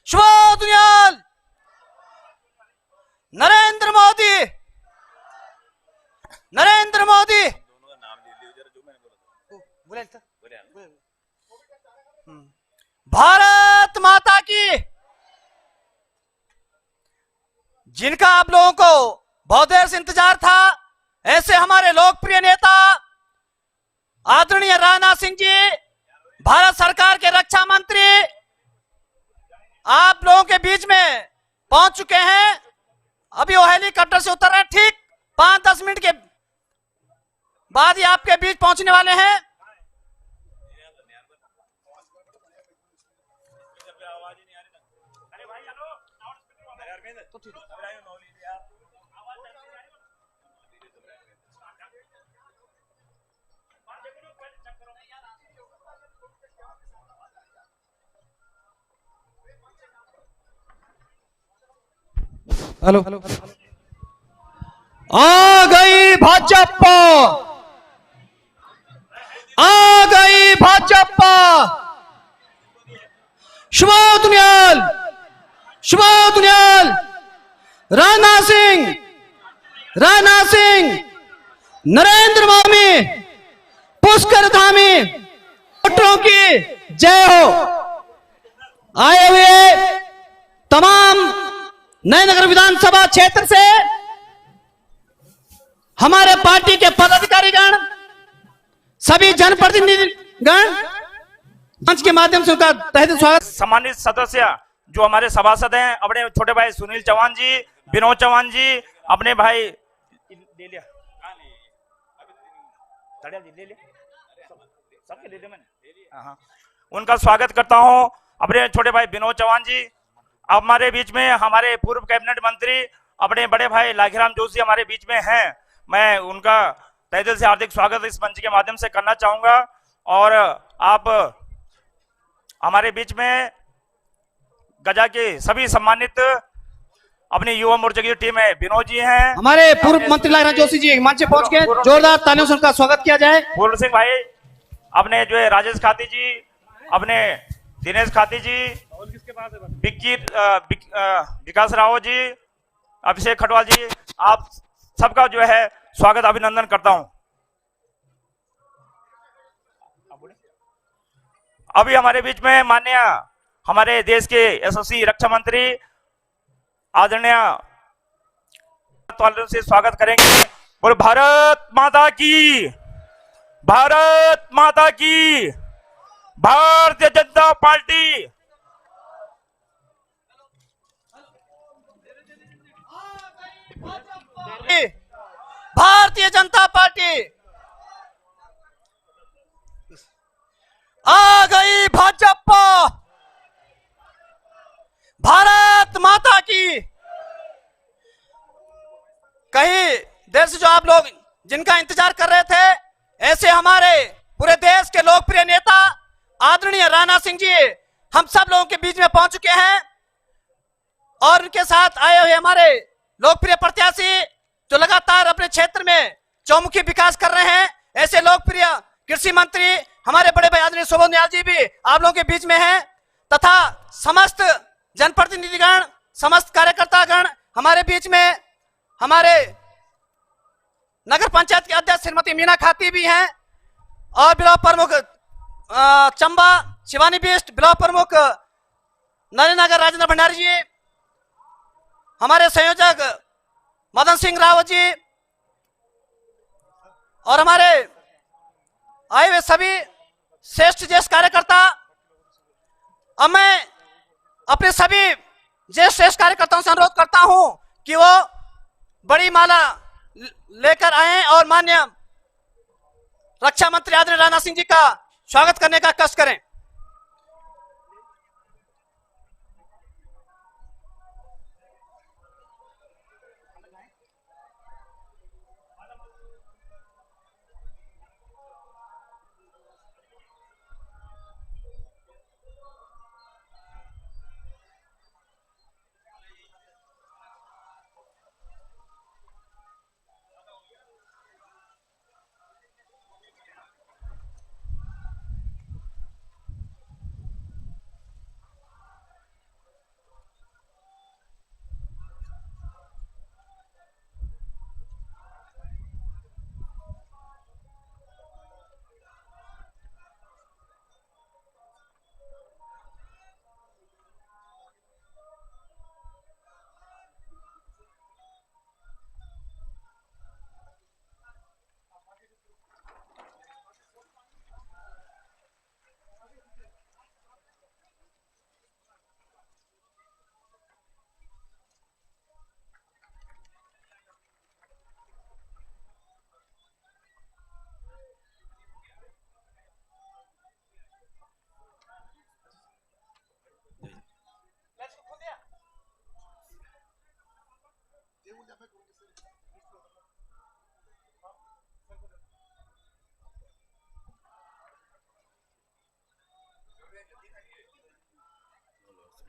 शुभ दुनियाल नरेंद्र मोदी, नरेंद्र मोदी। भारत माता की। जिनका आप लोगों को बहुत देर से इंतजार था, ऐसे हमारे लोकप्रिय नेता आदरणीय राजनाथ सिंह जी, भारत सरकार के रक्षा मंत्री, आप लोगों के बीच में पहुंच चुके हैं। अभी वो हेलीकॉप्टर से उतर रहे हैं, ठीक 5-10 मिनट के बाद ही आपके बीच पहुंचने वाले हैं। हेलो। आ गई भाजपा, आ गई भाजपा। शुभ दुनियाल, शुभ दुनियाल। राजनाथ सिंह, राजनाथ सिंह, नरेंद्र मोदी, पुष्कर धामी, वोटरों की जय हो। आए हुए तमाम नयनगर विधानसभा क्षेत्र से हमारे पार्टी के पदाधिकारीगण, सभी जनप्रतिनिधिगण, मंच के माध्यम से उनका तहे दिल स्वागत। सम्मानित सदस्य जो हमारे सभासद हैं, अपने छोटे भाई सुनील चौहान जी, विनोद चौहान जी, अपने भाई ले लिया, ले लिया, सबके ले लिया मैंने। हाँ, उनका स्वागत करता हूं। अपने छोटे भाई विनोद चौहान जी हमारे बीच में, हमारे पूर्व कैबिनेट मंत्री अपने बड़े भाई लाखीराम जोशी हमारे बीच में हैं। मैं उनका तहे दिल से हार्दिक स्वागत इस मंच के माध्यम से करना चाहूंगा। और आप हमारे बीच में गजा के सभी सम्मानित अपनी युवा मोर्चा की टीम है, विनोद जी हैं, हमारे पूर्व मंत्री लाखीराम जोशी जी मंच पे पहुंच गए, जोरदार तालियों से उनका स्वागत किया जाए। पूर्ण सिंह भाई, अपने जो है राजेश खाती जी, अपने दिनेश खाती जी, विकास राव जी, अभिषेक खटवाल जी, आप सबका जो है स्वागत अभिनंदन करता हूं। अभी हमारे बीच में माननीय हमारे देश के यशस्वी रक्षा मंत्री आदरणीय से स्वागत करेंगे। और भारत माता की, भारत माता की, भारतीय जनता पार्टी। भारतीय जनता पार्टी आ गई भाजपा। भारत माता की। कहीं देर से जो आप लोग जिनका इंतजार कर रहे थे, ऐसे हमारे पूरे देश के लोकप्रिय नेता आदरणीय राजनाथ सिंह जी हम सब लोगों के बीच में पहुंच चुके हैं। और उनके साथ आए हुए हमारे लोकप्रिय प्रत्याशी जो लगातार अपने क्षेत्र में चौमुखी विकास कर रहे हैं, ऐसे लोकप्रिय कृषि मंत्री हमारे बड़े भाई आदरणीय सुबोध नियाल जी भी आप लोगों के बीच में हैं, तथा समस्त जनप्रतिनिधिगण, समस्त कार्यकर्तागण हमारे बीच में, हमारे नगर पंचायत के अध्यक्ष श्रीमती मीना खाती भी हैं, और ब्लॉक प्रमुख चंबा शिवानी बिष्ट, ब्लॉक प्रमुख नरेंद्र राजेंद्र भंडारी जी, हमारे संयोजक मदन सिंह रावत जी, और हमारे आए हुए सभी श्रेष्ठ ज्येष्ठ कार्यकर्ता। अब मैं अपने सभी ज्येष्ठ श्रेष्ठ कार्यकर्ताओं से अनुरोध करता हूं कि वो बड़ी माला लेकर आए और माननीय रक्षा मंत्री आदरणीय राजनाथ सिंह जी का स्वागत करने का कष्ट करें।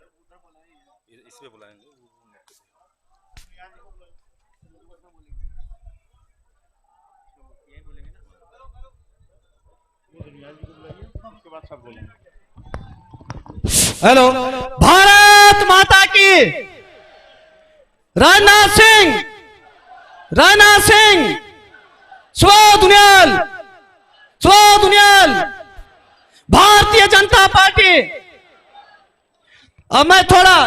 इस पे बुलाएंगे। हेलो। भारत माता की। राजनाथ सिंह, राजनाथ सिंह, स्व दुनियाल, स्व दुनियाल, भारतीय जनता पार्टी। अब मैं थोड़ा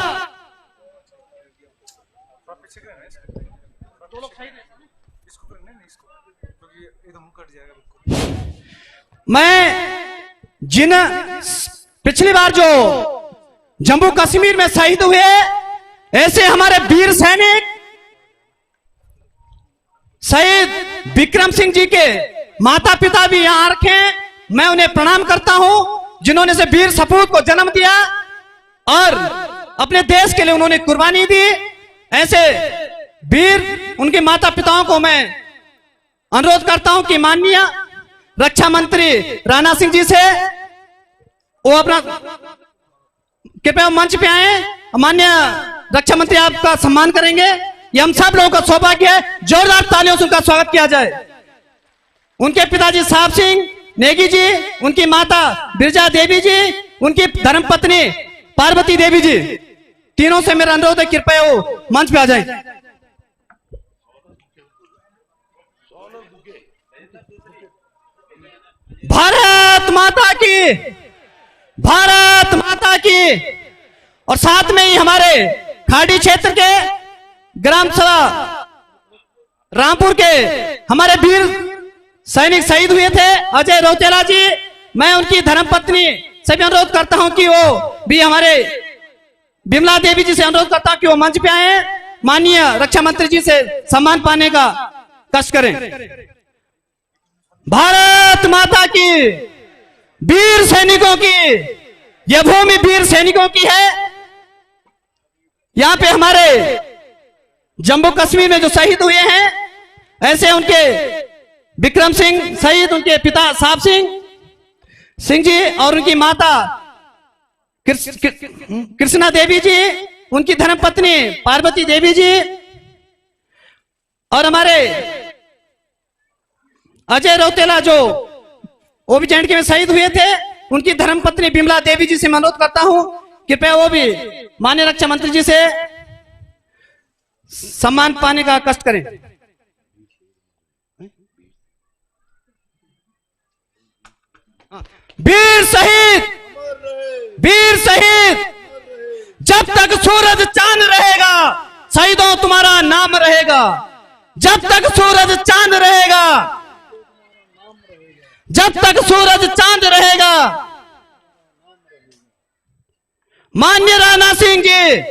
मैं जिन पिछली बार जो जम्मू कश्मीर में शहीद हुए ऐसे हमारे वीर सैनिक शहीद विक्रम सिंह जी के माता पिता भी यहां रखे। मैं उन्हें प्रणाम करता हूं जिन्होंने से वीर सपूत को जन्म दिया और अपने देश के लिए उन्होंने कुर्बानी दी। ऐसे वीर उनके माता पिताओं को मैं अनुरोध करता हूं कि माननीय रक्षा मंत्री राजनाथ सिंह जी से वो अपना कृपया मंच पे आए। माननीय रक्षा मंत्री आपका सम्मान करेंगे। ये हम सब लोगों का सौभाग्य है। जोरदार तालियों से उनका स्वागत किया जाए। उनके पिताजी साहब सिंह नेगी जी, उनकी माता बिरजा देवी जी, उनकी धर्मपत्नी पार्वती देवी जी, तीनों से मेरा अनुरोध है कृपया वो मंच पे आ जाए। भारत माता की, भारत माता की। और साथ में ही हमारे खाड़ी क्षेत्र के ग्राम सभा रामपुर के हमारे वीर सैनिक शहीद हुए थे अजय रौतेला जी। मैं उनकी धर्मपत्नी से भी अनुरोध करता हूं कि वो भी हमारे बिमला देवी जी से अनुरोध करता हूं कि वो मंच पे आए। माननीय रक्षा मंत्री जी से सम्मान पाने का कष्ट करें। भारत माता की, वीर सैनिकों की, यह भूमि वीर सैनिकों की है। यहां पे हमारे जम्मू कश्मीर में जो शहीद हुए हैं ऐसे उनके विक्रम सिंह शहीद, उनके पिता साहब सिंह जी और उनकी माता कृष्णा देवी जी, उनकी धर्मपत्नी पार्वती देवी जी और हमारे अजय रौतेला जो ओबीजेड में शहीद हुए थे उनकी धर्मपत्नी बिमला देवी जी से मैं अनुरोध करता हूं कृपया वो भी माननीय रक्षा मंत्री जी से सम्मान पाने का कष्ट करें। वीर शहीद, वीर शहीद, जब तक सूरज चांद रहेगा शहीदों तुम्हारा नाम रहेगा। जब तक सूरज चांद रहेगा, जब तक सूरज चांद रहेगा। माननीय राजनाथ सिंह जी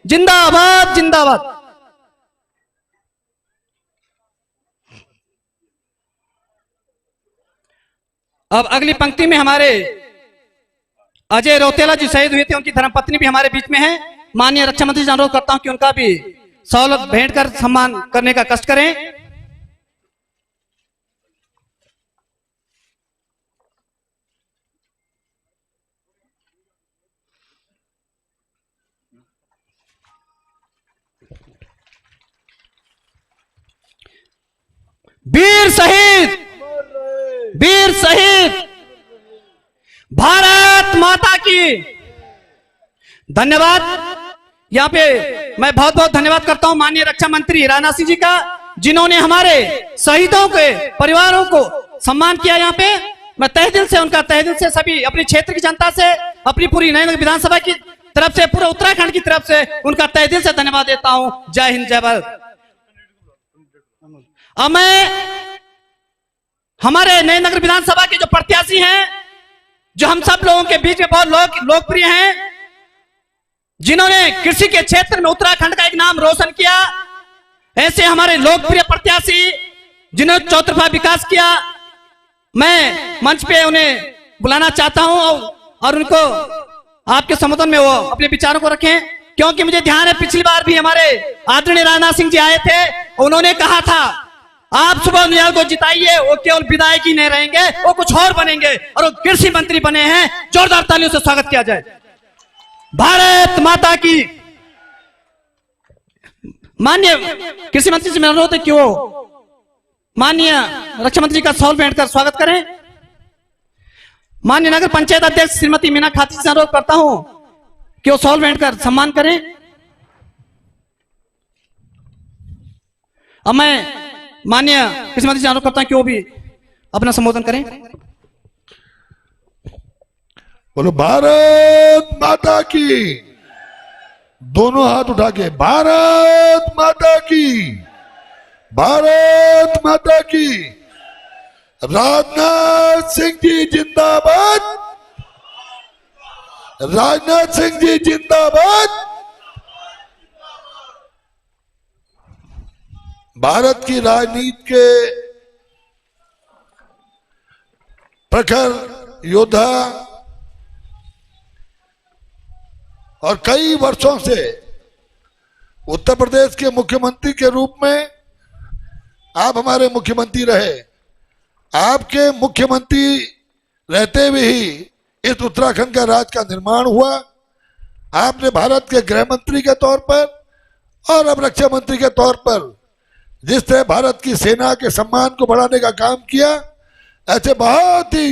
जिंदाबाद, जिंदाबाद। अब अगली पंक्ति में हमारे अजय रौतेला जी शहीद हुए थे, उनकी धर्मपत्नी भी हमारे बीच में है। माननीय रक्षा मंत्री जी अनुरोध करता हूं कि उनका भी सहूलत भेंट कर सम्मान करने का कष्ट करें। वीर शहीद, वीर शहीद, भारत माता की। धन्यवाद। यहाँ पे मैं बहुत बहुत धन्यवाद करता हूं माननीय रक्षा मंत्री राजनाथ सिंह जी का, जिन्होंने हमारे शहीदों के परिवारों को सम्मान किया। यहाँ पे मैं तहे दिल से उनका, तहे दिल से सभी अपने क्षेत्र की जनता से, अपनी पूरी नयनगर विधानसभा की तरफ से, पूरे उत्तराखंड की तरफ से उनका तहे दिल से धन्यवाद देता हूं। जय हिंद, जय भारत। अब मैं हमारे नयनगर विधानसभा के जो प्रत्याशी हैं, जो हम सब लोगों के बीच में बहुत लोकप्रिय हैं, जिन्होंने कृषि के क्षेत्र में उत्तराखंड का एक नाम रोशन किया, ऐसे हमारे लोकप्रिय प्रत्याशी जिन्होंने चौतरफा विकास किया, मैं मंच पे उन्हें बुलाना चाहता हूं और उनको आपके समर्थन में वो अपने विचारों को रखें। क्योंकि मुझे ध्यान है पिछली बार भी हमारे आदरणीय राजनाथ सिंह जी आए थे, उन्होंने कहा था आप सुबह नियाल को जिताइए, वो केवल विधायक ही नहीं रहेंगे, वो कुछ और बनेंगे और वो कृषि मंत्री बने हैं। जोरदार तालियों से स्वागत किया जाए। भारत माता की। माननीय कृषि मंत्री से मेरा अनुरोध है कि वो माननीय रक्षा मंत्री का शॉल पहनकर स्वागत करें। माननीय नगर पंचायत अध्यक्ष श्रीमती मीना खाती से अनुरोध करता हूं कि वो शॉल पहनकर सम्मान करें। अब मैं माननीय कृषि मंत्री से अनुरोध करता हूं कि वो भी अपना संबोधन करें। बोलो भारत माता की। दोनों हाथ उठा के भारत माता की, भारत माता की। राजनाथ सिंह जी जिंदाबाद, राजनाथ सिंह जी जिंदाबाद। भारत की राजनीति के प्रखर योद्धा और कई वर्षों से उत्तर प्रदेश के मुख्यमंत्री के रूप में आप हमारे मुख्यमंत्री रहे। आपके मुख्यमंत्री रहते हुए ही इस उत्तराखंड का राज्य का निर्माण हुआ। आपने भारत के गृह मंत्री के तौर पर और अब रक्षा मंत्री के तौर पर जिस तरह भारत की सेना के सम्मान को बढ़ाने का काम किया, ऐसे बहुत ही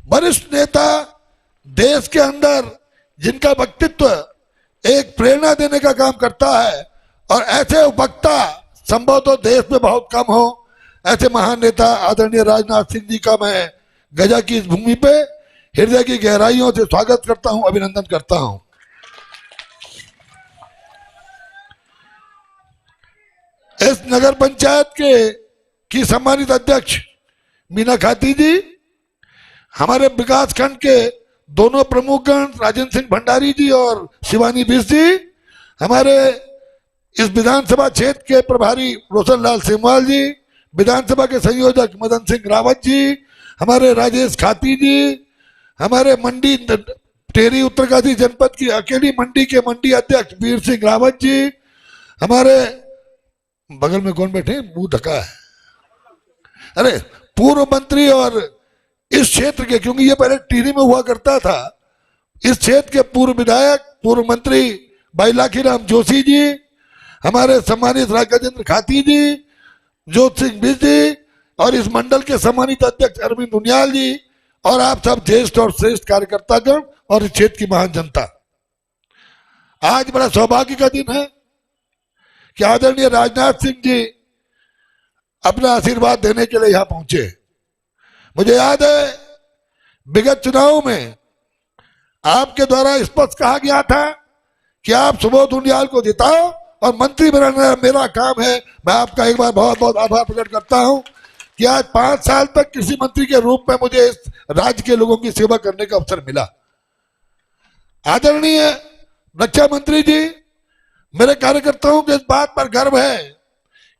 वरिष्ठ नेता देश के अंदर जिनका व्यक्तित्व एक प्रेरणा देने का काम करता है, और ऐसे वक्ता संभवतः देश में बहुत कम हो, ऐसे महान नेता आदरणीय राजनाथ सिंह जी का मैं गजा की इस भूमि पे हृदय की गहराइयों से स्वागत करता हूं, अभिनंदन करता हूं। इस नगर पंचायत की सम्मानित अध्यक्ष मीना खाती जी, हमारे विकास खंड के दोनों प्रमुखगण राजेंद्र सिंह भंडारी जी और शिवानी बिस जी, हमारे इस विधानसभा क्षेत्र के प्रभारी रोशन लाल सेमवाल जी, विधानसभा के संयोजक मदन सिंह रावत जी, हमारे राजेश खाती जी, हमारे मंडी टेरी उत्तरकाशी जनपद की अकेली मंडी के मंडी अध्यक्ष वीर सिंह रावत जी, हमारे बगल में कौन बैठे, मुंह ढका है, अरे पूर्व मंत्री और इस क्षेत्र के, क्योंकि ये पहले टिहरी में हुआ करता था, इस क्षेत्र के पूर्व विधायक पूर्व मंत्री भाई लाखीराम जोशी जी, हमारे सम्मानित राजेंद्र खाती जी, जोत सिंह बिस जी, और इस मंडल के सम्मानित अध्यक्ष अरविंद उनियाल जी, और आप सब ज्येष्ठ और श्रेष्ठ कार्यकर्तागण और इस क्षेत्र की महान जनता। आज बड़ा सौभाग्य का दिन है कि आदरणीय राजनाथ सिंह जी अपना आशीर्वाद देने के लिए यहां पहुंचे। मुझे याद है विगत चुनाव में आपके द्वारा स्पष्ट कहा गया था कि आप सुबोध उनियाल को जिताओ और मंत्री बनाना मेरा काम है। मैं आपका एक बार बहुत बहुत आभार प्रकट करता हूं कि आज 5 साल तक कृषि मंत्री के रूप में मुझे इस राज्य के लोगों की सेवा करने का अवसर मिला। आदरणीय रक्षा मंत्री जी, मेरे कार्यकर्ताओं को इस बात पर गर्व है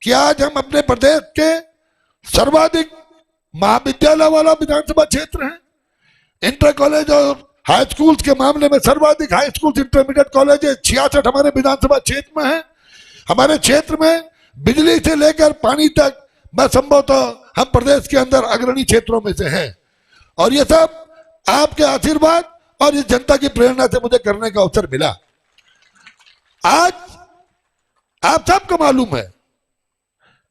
कि आज हम अपने प्रदेश के सर्वाधिक महाविद्यालय वाला विधानसभा क्षेत्र है। इंटर कॉलेज और हाई स्कूल के मामले में सर्वाधिक हाई स्कूल इंटरमीडिएट कॉलेज 66 हमारे विधानसभा क्षेत्र में है। हमारे क्षेत्र में बिजली से लेकर पानी तक मैं संभवतः हम प्रदेश के अंदर अग्रणी क्षेत्रों में से हैं, और ये सब आपके आशीर्वाद और इस जनता की प्रेरणा से मुझे करने का अवसर मिला। आज आप सबको मालूम है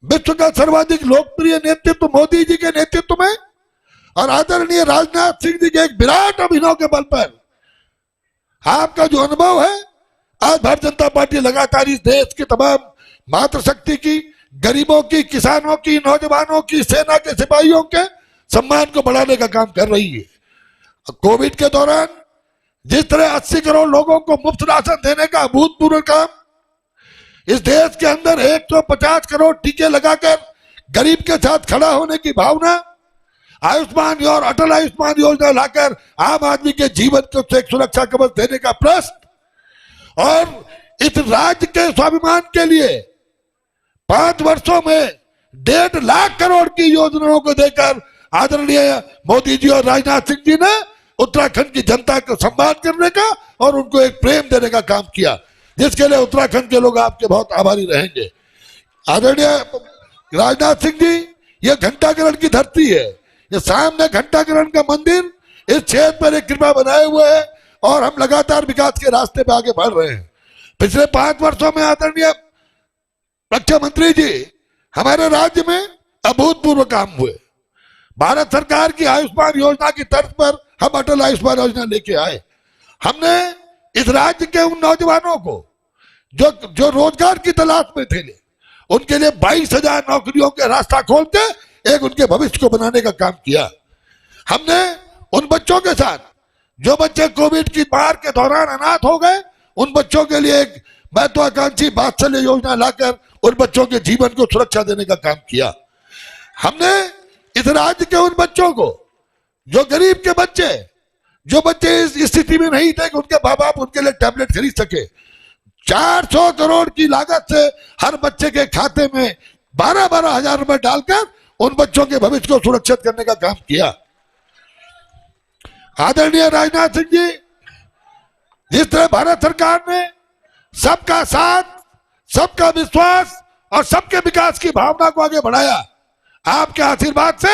विश्व का सर्वाधिक लोकप्रिय नेतृत्व मोदी जी के नेतृत्व में और आदरणीय राजनाथ सिंह जी के एक विराट अभिनव के बल पर आपका जो अनुभव है, आज भारतीय जनता पार्टी लगातार इस देश के तमाम मातृशक्ति की, गरीबों की, किसानों की, नौजवानों की, सेना के सिपाहियों के सम्मान को बढ़ाने का काम कर रही है। कोविड के दौरान जिस तरह 80 करोड़ लोगों को मुफ्त राशन देने का अभूतपूर्व काम, इस देश के अंदर 150 करोड़ टीके लगाकर गरीब के साथ खड़ा होने की भावना, आयुष्मान और अटल आयुष्मान योजना लाकर आम आदमी के जीवन को एक सुरक्षा कवच देने का प्रश्न, और इस राज्य के स्वाभिमान के लिए 5 वर्षों में 1.5 लाख करोड़ की योजनाओं को देकर आदरणीय मोदी जी और राजनाथ सिंह जी ने उत्तराखंड की जनता को सम्मान करने का और उनको एक प्रेम देने का काम किया, जिसके लिए उत्तराखंड के लोग आपके बहुत आभारी रहेंगे। आदरणीय राजनाथ सिंह जी, ये घंटाकरण की धरती है, ये सामने घंटाकरण का मंदिर इस क्षेत्र पर एक कृपा बनाए हुए है, और हम लगातार विकास के रास्ते पे आगे बढ़ रहे हैं। पिछले 5 वर्षों में आदरणीय रक्षा मंत्री जी, हमारे राज्य में अभूतपूर्व काम हुए। भारत सरकार की आयुष्मान योजना की तर्ज पर हम अटल आयुष्मान योजना लेके आए। हमने इस राज्य के उन नौजवानों को जो रोजगार की तलाश में थे, उनके लिए 22,000 नौकरियों के रास्ता खोल के एक उनके भविष्य को बनाने का काम किया। हमने उन बच्चों के साथ, जो बच्चे कोविड की मार के दौरान अनाथ हो गए, उन बच्चों के लिए एक महत्वाकांक्षी वात्सल्य योजना लाकर उन बच्चों के जीवन को सुरक्षा देने का काम किया। हमने इस राज्य के उन बच्चों को, जो गरीब के बच्चे, जो बच्चे इस स्थिति में नहीं थे कि उनके माँ बाप उनके लिए टैबलेट खरीद सके, 400 करोड़ की लागत से हर बच्चे के खाते में 12-12 हजार रुपए डालकर उन बच्चों के भविष्य को सुरक्षित करने का काम किया। आदरणीय राजनाथ सिंह जी, जिस तरह भारत सरकार ने सबका साथ, सबका विश्वास और सबके विकास की भावना को आगे बढ़ाया, आपके आशीर्वाद से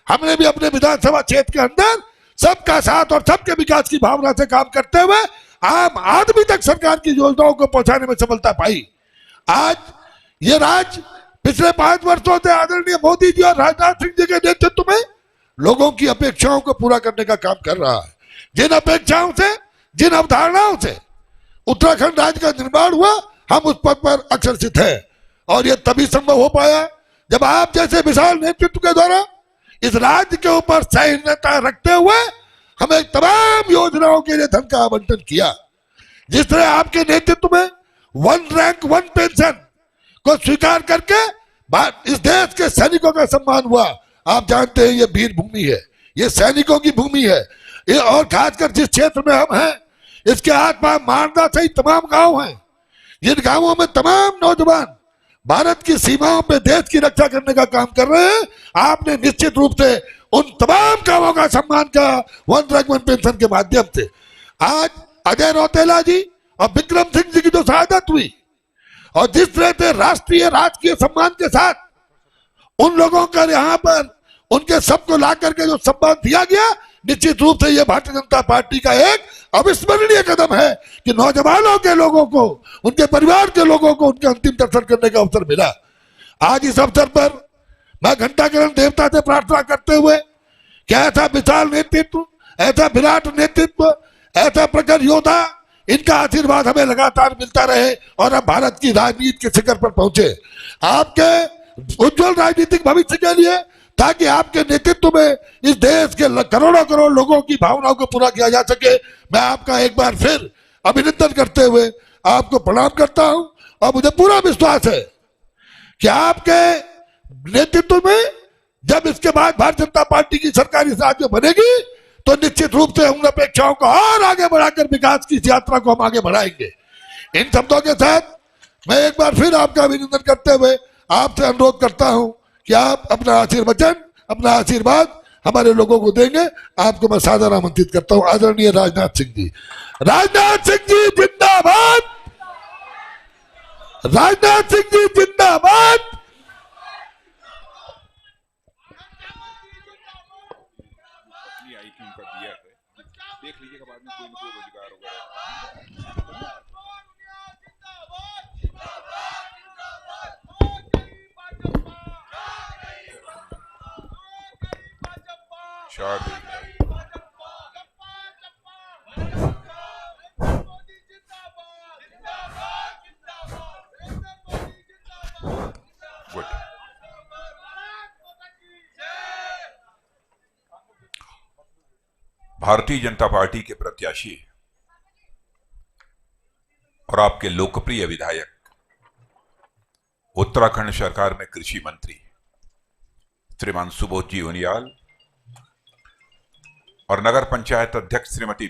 हमने भी अपने विधानसभा क्षेत्र के अंदर सबका साथ और सबके विकास की भावना से काम करते हुए आम आदमी तक सरकार की योजनाओं को पहुंचाने में सफलता पाई। आज ये राज्य पिछले 5 वर्षों से आदरणीय मोदी जी और राजनाथ सिंह जी के नेतृत्व में लोगों की अपेक्षाओं को पूरा करने का काम कर रहा है। जिन अपेक्षाओं से, जिन अवधारणाओं से उत्तराखंड राज्य का निर्माण हुआ, हम उस पद पर अग्रसित हैं। और यह तभी संभव हो पाया जब आप जैसे विशाल नेतृत्व के द्वारा इस राज्य के ऊपर सहिष्णुता रखते हुए हमें तमाम योजनाओं के लिए धन का आवंटन किया। जिस तरह आपके नेतृत्व में 1 रैंक 1 पेंशन को स्वीकार करके इस देश के सैनिकों का सम्मान हुआ। आप जानते हैं ये वीर भूमि है, ये सैनिकों की भूमि है। ये और खासकर जिस क्षेत्र में हम हैं, इसके आसपास मारदा सहित तमाम गांव हैं, जिन गांवों में तमाम नौजवान भारत की सीमाओं पे देश की रक्षा करने का काम कर रहे हैं। आपने निश्चित रूप से उन तमाम गांवों का सम्मान किया 1 रैंक 1 पेंशन के माध्यम से। आज अजय रौतेला जी और विक्रम सिंह जी की जो शहादत हुई, और जिस तरह से राष्ट्रीय राजकीय सम्मान के साथ उन लोगों का यहाँ पर उनके सबको ला करके जो सम्मान दिया गया, निश्चित रूप से यह भारतीय जनता पार्टी का एक अविस्मरणीय कदम है कि नौजवानों के लोगों को, उनके परिवार के लोगों को उनके अंतिम दर्शन करने का अवसर मिला। आज इस अवसर पर मैं घंटाकरण देवता से प्रार्थना करते हुए कि ऐसा विशाल नेतृत्व, ऐसा विराट नेतृत्व, ऐसा प्रखर योद्धा, इनका आशीर्वाद हमें लगातार मिलता रहे और हम भारत की राजनीति के शिखर पर पहुंचे। आपके उज्जवल राजनीतिक भविष्य के लिए, ताकि आपके नेतृत्व में इस देश के करोड़ों करोड़ लोगों की भावनाओं को पूरा किया जा सके, मैं आपका एक बार फिर अभिनंदन करते हुए आपको प्रणाम करता हूं। और मुझे पूरा विश्वास है कि आपके नेतृत्व में जब इसके बाद भारतीय जनता पार्टी की सरकार इस राज्य में बनेगी, तो निश्चित रूप से उन अपेक्षाओं को और आगे बढ़ाकर विकास की यात्रा को हम आगे बढ़ाएंगे। इन शब्दों के साथ मैं एक बार फिर आपका अभिनंदन करते हुए आपसे अनुरोध करता हूं कि आप अपना आशीर्वचन, अपना आशीर्वाद हमारे लोगों को देंगे। आपको मैं सादर आमंत्रित करता हूं। आदरणीय राजनाथ सिंह जी, राजनाथ सिंह जी जिंदाबाद, राजनाथ सिंह जी जिंदाबाद। देख लीजिएगा बाद में कोई ना कोई रोजगार होगा। गुड। भारतीय जनता पार्टी के प्रत्याशी और आपके लोकप्रिय विधायक, उत्तराखंड सरकार में कृषि मंत्री श्रीमान सुबोध जी उनियाल और नगर पंचायत अध्यक्ष श्रीमती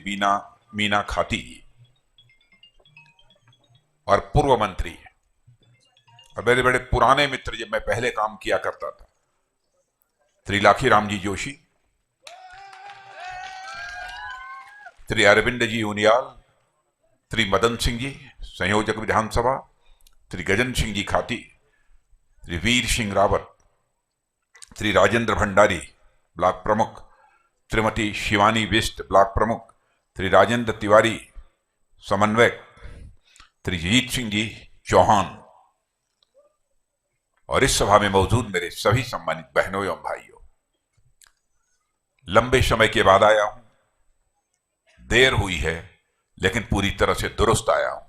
मीना खाती और पूर्व मंत्री और मेरे बड़े पुराने मित्र, जब मैं पहले काम किया करता था, श्री लाखी राम जी जोशी, श्री अरविंद जी उनियाल, श्री मदन सिंह जी संयोजक विधानसभा, श्री गजन सिंह जी खाती, श्री वीर सिंह रावत, श्री राजेंद्र भंडारी ब्लॉक प्रमुख, श्रीमती शिवानी बिष्ट ब्लॉक प्रमुख, श्री राजेंद्र तिवारी समन्वयक, श्री जीत सिंह जी चौहान और इस सभा में मौजूद मेरे सभी सम्मानित बहनों एवं भाइयों, लंबे समय के बाद आया हूं। देर हुई है लेकिन पूरी तरह से दुरुस्त आया हूं।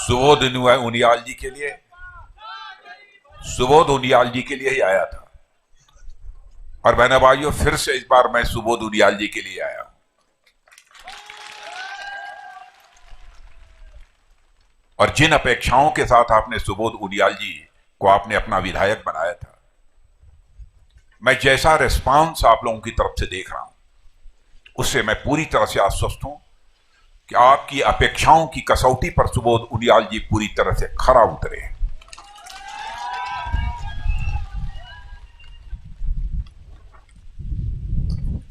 सुबोध उनियाल जी के लिए, सुबोध उनियाल जी के लिए ही आया था और बहनों भाइयों फिर से इस बार मैं सुबोध उनियाल जी के लिए आया हूं। और जिन अपेक्षाओं के साथ आपने सुबोध उनियाल जी को आपने अपना विधायक बनाया था, मैं जैसा रिस्पांस आप लोगों की तरफ से देख रहा हूं उससे मैं पूरी तरह से आश्वस्त हूं कि आपकी अपेक्षाओं की कसौटी पर सुबोध उनियाल जी पूरी तरह से खरा उतरे।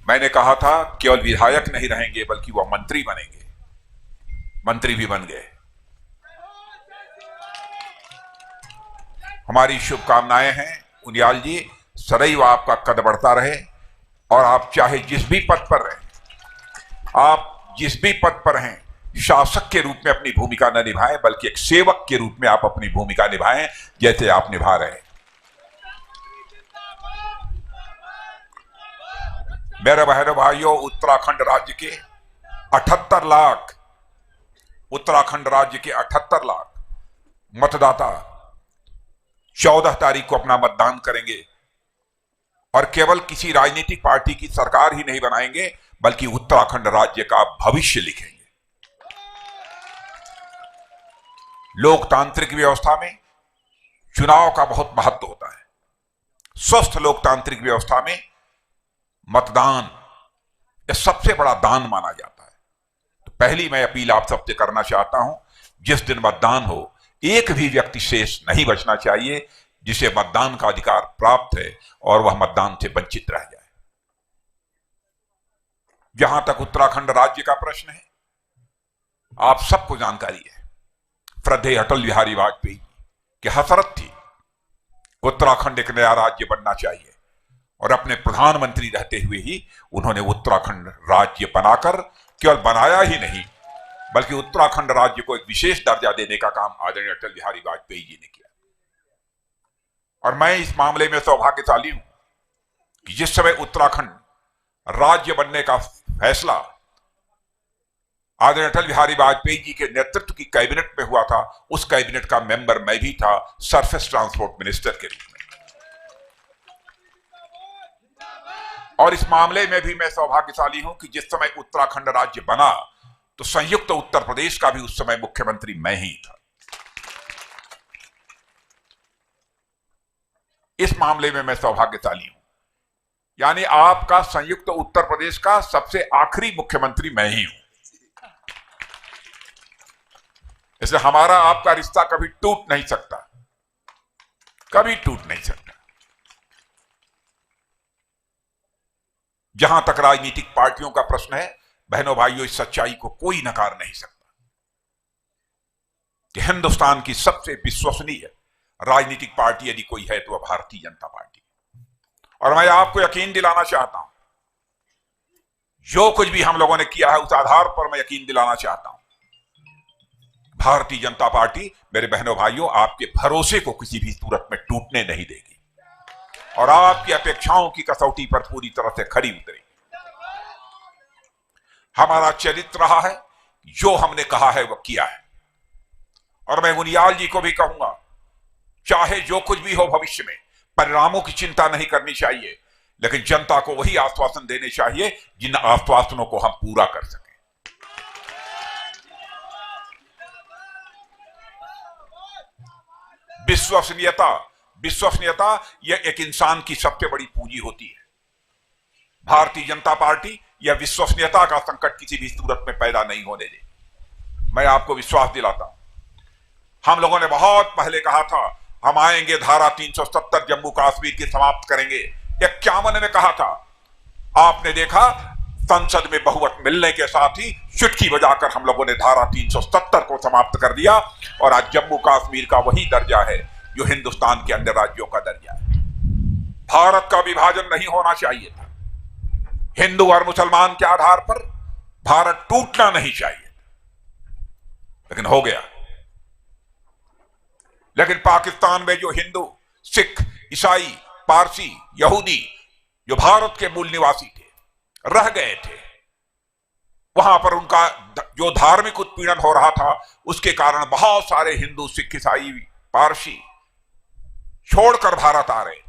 मैंने कहा था केवल विधायक नहीं रहेंगे बल्कि वह मंत्री बनेंगे, मंत्री भी बन गए। हमारी शुभकामनाएं हैं उनियाल जी, सदैव आपका कद बढ़ता रहे और आप चाहे जिस भी पद पर रहें, आप जिस भी पद पर हैं, शासक के रूप में अपनी भूमिका न निभाएं बल्कि एक सेवक के रूप में आप अपनी भूमिका निभाएं जैसे आप निभा रहे हैं। मेरे बहनों भाइयों, उत्तराखंड राज्य के 78 लाख, उत्तराखंड राज्य के 78 लाख मतदाता 14 तारीख को अपना मतदान करेंगे और केवल किसी राजनीतिक पार्टी की सरकार ही नहीं बनाएंगे बल्कि उत्तराखंड राज्य का भविष्य लिखेंगे। लोकतांत्रिक व्यवस्था में चुनाव का बहुत महत्व होता है। स्वस्थ लोकतांत्रिक व्यवस्था में मतदान यह सबसे बड़ा दान माना जाता है। तो पहली मैं अपील आप सबसे करना चाहता हूं, जिस दिन मतदान हो एक भी व्यक्ति शेष नहीं बचना चाहिए जिसे मतदान का अधिकार प्राप्त है और वह मतदान से वंचित रह जाए। जहां तक उत्तराखंड राज्य का प्रश्न है, आप सबको जानकारी है, श्रद्धेय अटल बिहारी वाजपेयी की हसरत थी उत्तराखंड एक नया राज्य बनना चाहिए और अपने प्रधानमंत्री रहते हुए ही उन्होंने उत्तराखंड राज्य बनाकर केवल बनाया ही नहीं बल्कि उत्तराखंड राज्य को एक विशेष दर्जा देने का काम आदरणीय अटल बिहारी वाजपेयी जी ने किया। और मैं इस मामले में सौभाग्यशाली हूं कि जिस समय उत्तराखंड राज्य बनने का फैसला आदरणीय अटल बिहारी वाजपेयी जी के नेतृत्व की कैबिनेट में हुआ था, उस कैबिनेट का मेंबर मैं भी था, सरफेस ट्रांसपोर्ट मिनिस्टर के रूप में। और इस मामले में भी मैं सौभाग्यशाली हूं कि जिस समय उत्तराखंड राज्य बना तो संयुक्त उत्तर प्रदेश का भी उस समय मुख्यमंत्री मैं ही था। इस मामले में मैं सौभाग्यशाली हूं, यानी आपका संयुक्त उत्तर प्रदेश का सबसे आखिरी मुख्यमंत्री मैं ही हूं। इसलिए हमारा आपका रिश्ता कभी टूट नहीं सकता, कभी टूट नहीं सकता। जहां तक राजनीतिक पार्टियों का प्रश्न है, बहनों भाइयों, इस सच्चाई को कोई नकार नहीं सकता कि हिंदुस्तान की सबसे विश्वसनीय राजनीतिक पार्टी यदि कोई है तो वह भारतीय जनता पार्टी। और मैं आपको यकीन दिलाना चाहता हूं, जो कुछ भी हम लोगों ने किया है उस आधार पर मैं यकीन दिलाना चाहता हूं, भारतीय जनता पार्टी मेरे बहनों भाइयों आपके भरोसे को किसी भी सूरत में टूटने नहीं देगी और आपकी अपेक्षाओं की कसौटी पर पूरी तरह से खरी उतरेगी। हमारा चरित्र रहा है, जो हमने कहा है वह किया है। और मैं उनियाल जी को भी कहूंगा, चाहे जो कुछ भी हो भविष्य में, परिणामों की चिंता नहीं करनी चाहिए, लेकिन जनता को वही आश्वासन देने चाहिए जिन आश्वासनों को हम पूरा कर सकें। विश्वसनीयता यह एक इंसान की सबसे बड़ी पूंजी होती है। भारतीय जनता पार्टी यह विश्वसनीयता का संकट किसी भी सूरत में पैदा नहीं होने दे। मैं आपको विश्वास दिलाता हूं, हम लोगों ने बहुत पहले कहा था हम आएंगे, धारा 370 जम्मू कश्मीर की समाप्त करेंगे। 51 में कहा था, आपने देखा संसद में बहुमत मिलने के साथ ही चुटकी बजाकर हम लोगों ने धारा 370 को समाप्त कर दिया और आज जम्मू कश्मीर का वही दर्जा है जो हिंदुस्तान के अन्य राज्यों का दर्जा है। भारत का विभाजन नहीं होना चाहिए था। हिंदू और मुसलमान के आधार पर भारत टूटना नहीं चाहिए, लेकिन हो गया। लेकिन पाकिस्तान में जो हिंदू, सिख, ईसाई, पारसी, यहूदी जो भारत के मूल निवासी थे, रह गए थे, वहां पर उनका जो धार्मिक उत्पीड़न हो रहा था उसके कारण बहुत सारे हिंदू, सिख, ईसाई, पारसी छोड़कर भारत आ रहे थे।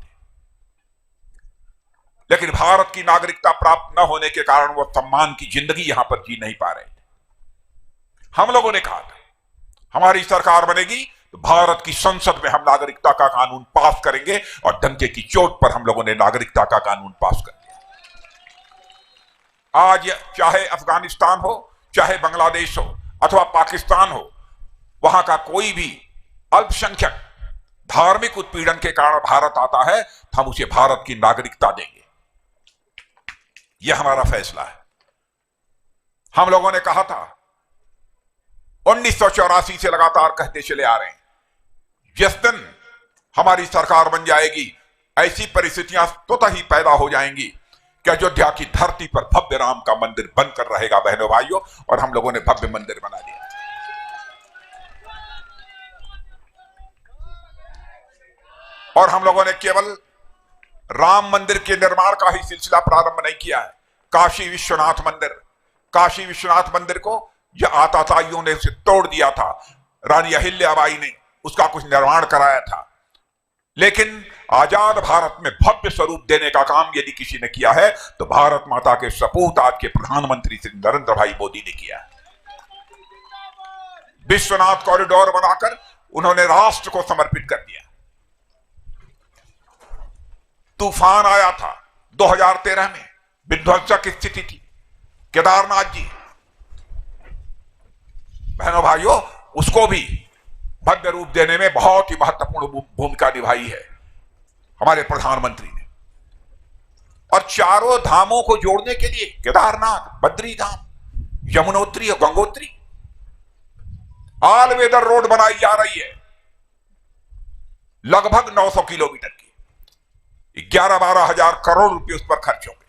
लेकिन भारत की नागरिकता प्राप्त न होने के कारण वो सम्मान की जिंदगी यहां पर जी नहीं पा रहे थे। हम लोगों ने कहा था हमारी सरकार बनेगी तो भारत की संसद में हम नागरिकता का कानून पास करेंगे, और डंके की चोट पर हम लोगों ने नागरिकता का कानून पास कर दिया। आज चाहे अफगानिस्तान हो, चाहे बांग्लादेश हो अथवा पाकिस्तान हो, वहां का कोई भी अल्पसंख्यक धार्मिक उत्पीड़न के कारण भारत आता है तो हम उसे भारत की नागरिकता देंगे। यह हमारा फैसला है। हम लोगों ने कहा था 1984 से लगातार कहते चले आ रहे हैं, जिस दिन हमारी सरकार बन जाएगी ऐसी परिस्थितियां स्वतः ही पैदा हो जाएंगी कि अयोध्या की धरती पर भव्य राम का मंदिर बनकर रहेगा बहनों भाइयों, और हम लोगों ने भव्य मंदिर बना दिया। और हम लोगों ने केवल राम मंदिर के निर्माण का ही सिलसिला प्रारंभ नहीं किया है। काशी विश्वनाथ मंदिर को यह आताताइयों ने उसे तोड़ दिया था, रानी अहिल्याबाई ने उसका कुछ निर्माण कराया था। लेकिन आजाद भारत में भव्य स्वरूप देने का काम यदि किसी ने किया है तो भारत माता के सपूत आज के प्रधानमंत्री श्री नरेंद्र भाई मोदी ने किया है। विश्वनाथ कॉरिडोर बनाकर उन्होंने राष्ट्र को समर्पित कर दिया। तूफान आया था 2013 में, विध्वंसक स्थिति थी। केदारनाथ जी बहनों भाइयों, उसको भी भव्य रूप देने में बहुत ही महत्वपूर्ण भूमिका निभाई है हमारे प्रधानमंत्री ने। और चारों धामों को जोड़ने के लिए केदारनाथ, बद्रीधाम, यमुनोत्री और गंगोत्री ऑल वेदर रोड बनाई जा रही है, लगभग 900 किलोमीटर की। 11-12 हजार करोड़ रुपए उस पर खर्च होंगे।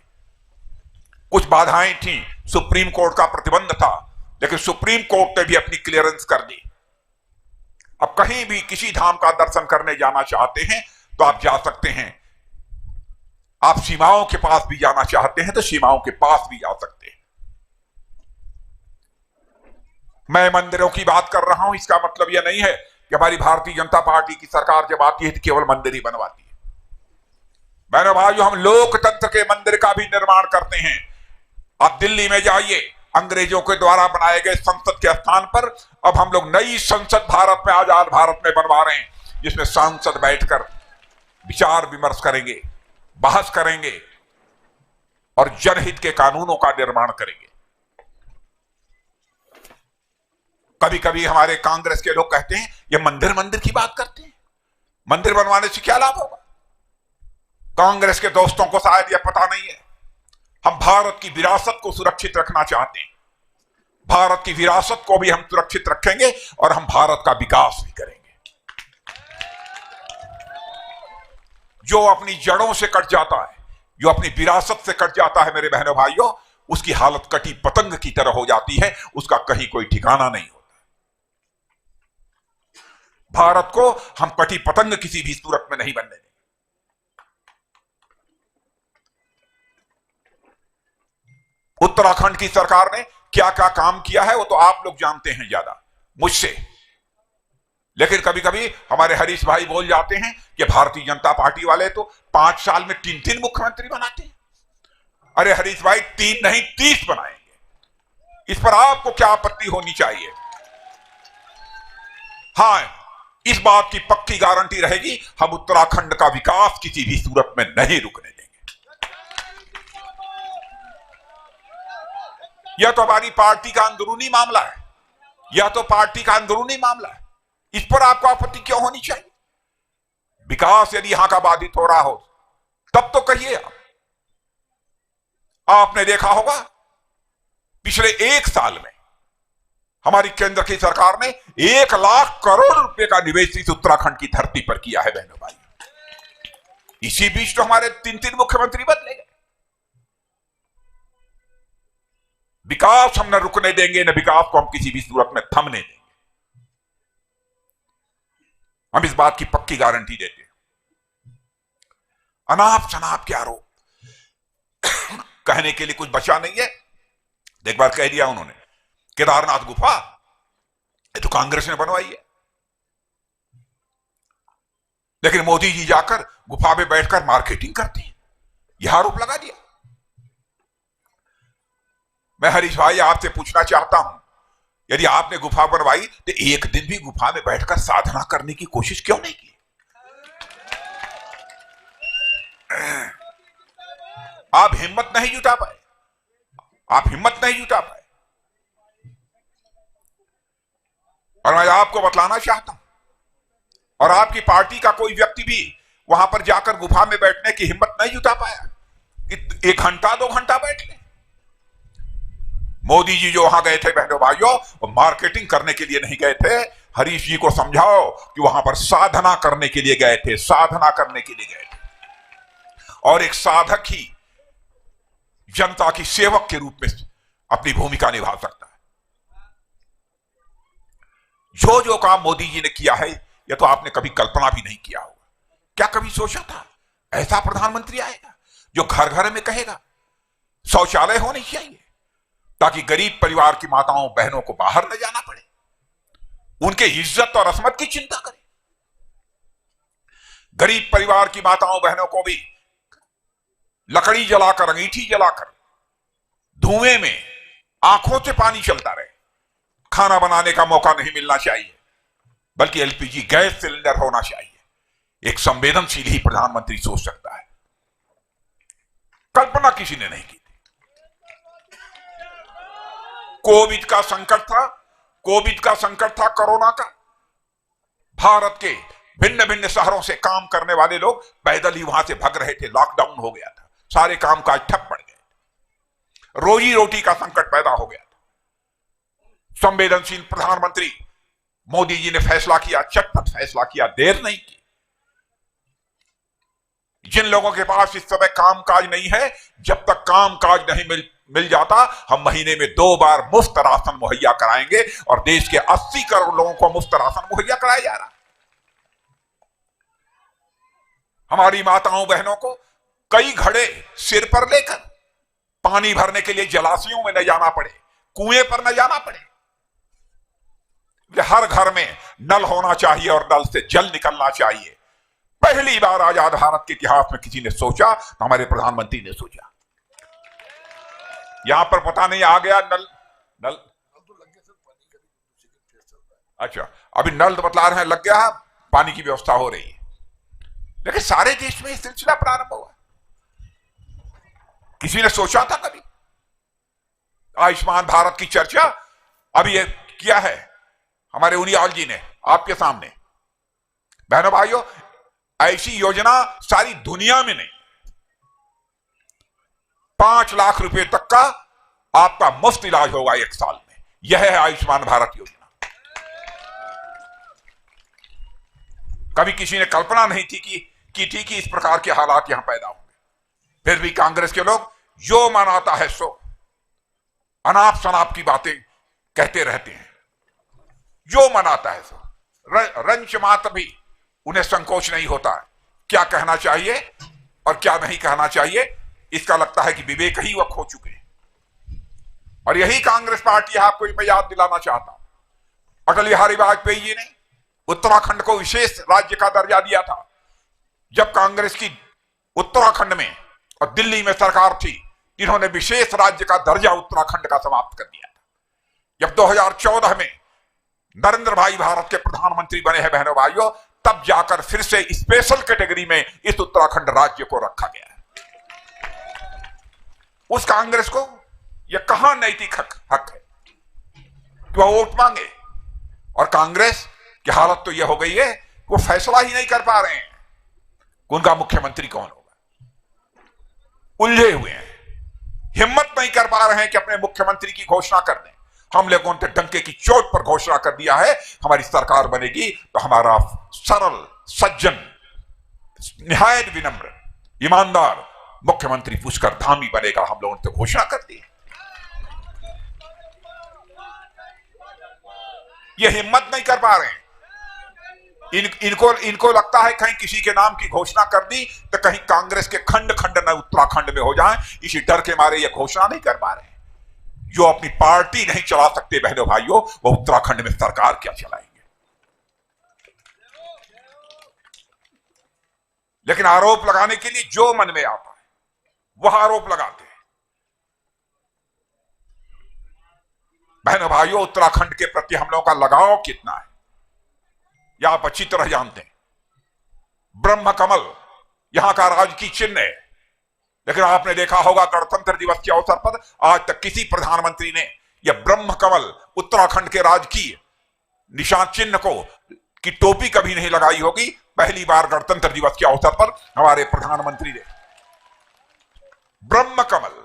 कुछ बाधाएं थी, सुप्रीम कोर्ट का प्रतिबंध था, लेकिन सुप्रीम कोर्ट ने भी अपनी क्लियरेंस कर दी। अब कहीं भी किसी धाम का दर्शन करने जाना चाहते हैं तो आप जा सकते हैं। आप सीमाओं के पास भी जाना चाहते हैं तो सीमाओं के पास भी जा सकते हैं। मैं मंदिरों की बात कर रहा हूं, इसका मतलब यह नहीं है कि हमारी भारतीय जनता पार्टी की सरकार जब आती है तो केवल मंदिर ही बनवाती है। बहनों भाइयों, हम लोकतंत्र के मंदिर का भी निर्माण करते हैं। आप दिल्ली में जाइए, अंग्रेजों के द्वारा बनाए गए संसद के स्थान पर अब हम लोग नई संसद भारत में, आजाद भारत में बनवा रहे हैं, जिसमें सांसद बैठकर विचार विमर्श करेंगे, बहस करेंगे और जनहित के कानूनों का निर्माण करेंगे। कभी कभी हमारे कांग्रेस के लोग कहते हैं ये मंदिर की बात करते हैं, मंदिर बनवाने से क्या लाभ होगा। कांग्रेस के दोस्तों को शायद यह पता नहीं है, हम भारत की विरासत को सुरक्षित रखना चाहते हैं। भारत की विरासत को भी हम सुरक्षित रखेंगे और हम भारत का विकास भी करेंगे। जो अपनी जड़ों से कट जाता है, जो अपनी विरासत से कट जाता है, मेरे बहनों भाइयों, उसकी हालत कटी पतंग की तरह हो जाती है, उसका कहीं कोई ठिकाना नहीं होता। भारत को हम कटी पतंग किसी भी सूरत में नहीं बनने देंगे। उत्तराखंड की सरकार ने क्या क्या काम किया है वो तो आप लोग जानते हैं ज्यादा मुझसे, लेकिन कभी कभी हमारे हरीश भाई बोल जाते हैं कि भारतीय जनता पार्टी वाले तो 5 साल में 3 मुख्यमंत्री बनाते हैं। अरे हरीश भाई, 3 नहीं 30 बनाएंगे। इस पर आपको क्या आपत्ति होनी चाहिए? हाँ, इस बात की पक्की गारंटी रहेगी, हम उत्तराखंड का विकास किसी भी सूरत में नहीं रुकने देंगे। यह तो हमारी पार्टी का अंदरूनी मामला है, यह तो पार्टी का अंदरूनी मामला है। इस पर आपको आपत्ति क्यों होनी चाहिए? विकास यदि यहां का बाधित हो रहा हो तब तो कहिए। आपने देखा होगा पिछले एक साल में हमारी केंद्र की सरकार ने 1 लाख करोड़ रुपए का निवेश इस उत्तराखंड की धरती पर किया है बहनों भाई। इसी बीच तो हमारे 3 मुख्यमंत्री बदले गए। विकास हम न रुकने देंगे, न विकास को हम किसी भी सूरत में थमने देंगे। हम इस बात की पक्की गारंटी देते हैं। अनाप शनाप के आरोप कहने के लिए कुछ बचा नहीं है। एक बार कह दिया उन्होंने, केदारनाथ गुफा ये तो कांग्रेस ने बनवाई है, लेकिन मोदी जी जाकर गुफा में बैठकर मार्केटिंग करते हैं, यह आरोप लगा दिया। मैं हरीश भाई आपसे पूछना चाहता हूं, यदि आपने गुफा बनवाई तो एक दिन भी गुफा में बैठकर साधना करने की कोशिश क्यों नहीं की? आप हिम्मत नहीं जुटा पाए, आप हिम्मत नहीं जुटा पाए। और मैं आपको बतलाना चाहता हूं, और आपकी पार्टी का कोई व्यक्ति भी वहां पर जाकर गुफा में बैठने की हिम्मत नहीं जुटा पाया कि 1 घंटा 2 घंटा बैठ ले। मोदी जी जो वहां गए थे बहनों भाइयों, वो मार्केटिंग करने के लिए नहीं गए थे। हरीश जी को समझाओ कि वहां पर साधना करने के लिए गए थे, साधना करने के लिए गए थे। और एक साधक ही जनता की सेवक के रूप में अपनी भूमिका निभा सकता है। जो जो काम मोदी जी ने किया है, यह तो आपने कभी कल्पना भी नहीं किया होगा। क्या कभी सोचा था ऐसा प्रधानमंत्री आएगा जो घर घर में कहेगा शौचालय होने चाहिए, ताकि गरीब परिवार की माताओं बहनों को बाहर न जाना पड़े, उनके इज्जत और असमत की चिंता करें। गरीब परिवार की माताओं बहनों को भी लकड़ी जलाकर, अंगीठी जलाकर, धुएं में आंखों से पानी चलता रहे, खाना बनाने का मौका नहीं मिलना चाहिए, बल्कि एलपीजी गैस सिलेंडर होना चाहिए। एक संवेदनशील ही प्रधानमंत्री सोच सकता है। कल्पना किसी ने नहीं की थी। कोविड का संकट था, कोरोना का। भारत के भिन्न भिन्न शहरों से काम करने वाले लोग पैदल ही वहां से भाग रहे थे। लॉकडाउन हो गया था, सारे कामकाज ठप पड़ गए, रोजी रोटी का संकट पैदा हो गया था। संवेदनशील प्रधानमंत्री मोदी जी ने फैसला किया, चटपट फैसला किया, देर नहीं की। जिन लोगों के पास इस समय कामकाज नहीं है, जब तक कामकाज नहीं मिल जाता, हम महीने में 2 बार मुफ्त राशन मुहैया कराएंगे, और देश के 80 करोड़ लोगों को मुफ्त राशन मुहैया कराया जा रहा है। हमारी माताओं बहनों को कई घड़े सिर पर लेकर पानी भरने के लिए जलाशयों में न जाना पड़े, कुएं पर न जाना पड़े। हर घर में नल होना चाहिए और नल से जल निकलना चाहिए। पहली बार आजाद भारत के इतिहास में किसी ने सोचा, तो हमारे प्रधानमंत्री ने सोचा। यहां पर पता नहीं आ गया नल अच्छा, अभी नल तो बतला रहे हैं लग गया, पानी की व्यवस्था हो रही है, लेकिन सारे देश में यह सिलसिला प्रारंभ हुआ। किसी ने सोचा था कभी? आयुष्मान भारत की चर्चा अभी ये किया है हमारे उनियाल जी ने आपके सामने। बहनों भाइयों, ऐसी योजना सारी दुनिया में नहीं। 5 लाख रुपए तक का आपका मुफ्त इलाज होगा 1 साल में। यह है आयुष्मान भारत योजना। कभी किसी ने कल्पना नहीं थी कि इस प्रकार के हालात यहां पैदा होंगे। फिर भी कांग्रेस के लोग जो मन आता है सो अनाप शनाप की बातें कहते रहते हैं। जो मन आता है सो रंच मात्र भी उन्हें संकोच नहीं होता है क्या कहना चाहिए और क्या नहीं कहना चाहिए। इसका लगता है कि विवेक ही वह खो चुके हैं। और यही कांग्रेस पार्टी है। आपको मैं याद दिलाना चाहता हूं, अटल बिहारी वाजपेयी जी ने उत्तराखंड को विशेष राज्य का दर्जा दिया था। जब कांग्रेस की उत्तराखंड में और दिल्ली में सरकार थी, इन्होंने विशेष राज्य का दर्जा उत्तराखंड का समाप्त कर दिया था। जब 2014 में नरेंद्र भाई भारत के प्रधानमंत्री बने हैं बहनों भाइयों, तब जाकर फिर से स्पेशल कैटेगरी में इस उत्तराखंड राज्य को रखा गया है। उस कांग्रेस को यह कहां नैतिक हक है कि वह वोट मांगे। और कांग्रेस की हालत तो यह हो गई है कि वो फैसला ही नहीं कर पा रहे हैं उनका मुख्यमंत्री कौन होगा। उलझे हुए हैं। हिम्मत नहीं कर पा रहे हैं कि अपने मुख्यमंत्री की घोषणा कर दें। हम लोगों ने डंके की चोट पर घोषणा कर दिया है हमारी सरकार बनेगी तो हमारा सरल, सज्जन, निहायत विनम्र, ईमानदार मुख्यमंत्री पुष्कर धामी बनेगा। हम लोगों ने घोषणा कर दी। ये हिम्मत नहीं कर पा रहे हैं। इनको लगता है कहीं किसी के नाम की घोषणा कर दी तो कहीं कांग्रेस के खंड खंड न उत्तराखंड में हो जाएं, इसी डर के मारे ये घोषणा नहीं कर पा रहे हैं। जो अपनी पार्टी नहीं चला सकते बहनों भाइयों, वो उत्तराखंड में सरकार क्या चलाएंगे। लेकिन आरोप लगाने के लिए जो मन में आता है वह आरोप लगाते हैं। बहनों भाइयों, उत्तराखंड के प्रति हम लोगों का लगाव कितना है यह आप अच्छी तरह जानते हैं। ब्रह्म कमल यहां का राजकीय चिन्ह है, लेकिन आपने देखा होगा गणतंत्र दिवस के अवसर पर आज तक किसी प्रधानमंत्री ने यह ब्रह्म कमल उत्तराखंड के राजकीय निशान चिन्ह को की टोपी कभी नहीं लगाई होगी। पहली बार गणतंत्र दिवस के अवसर पर हमारे प्रधानमंत्री ने ब्रह्म कमल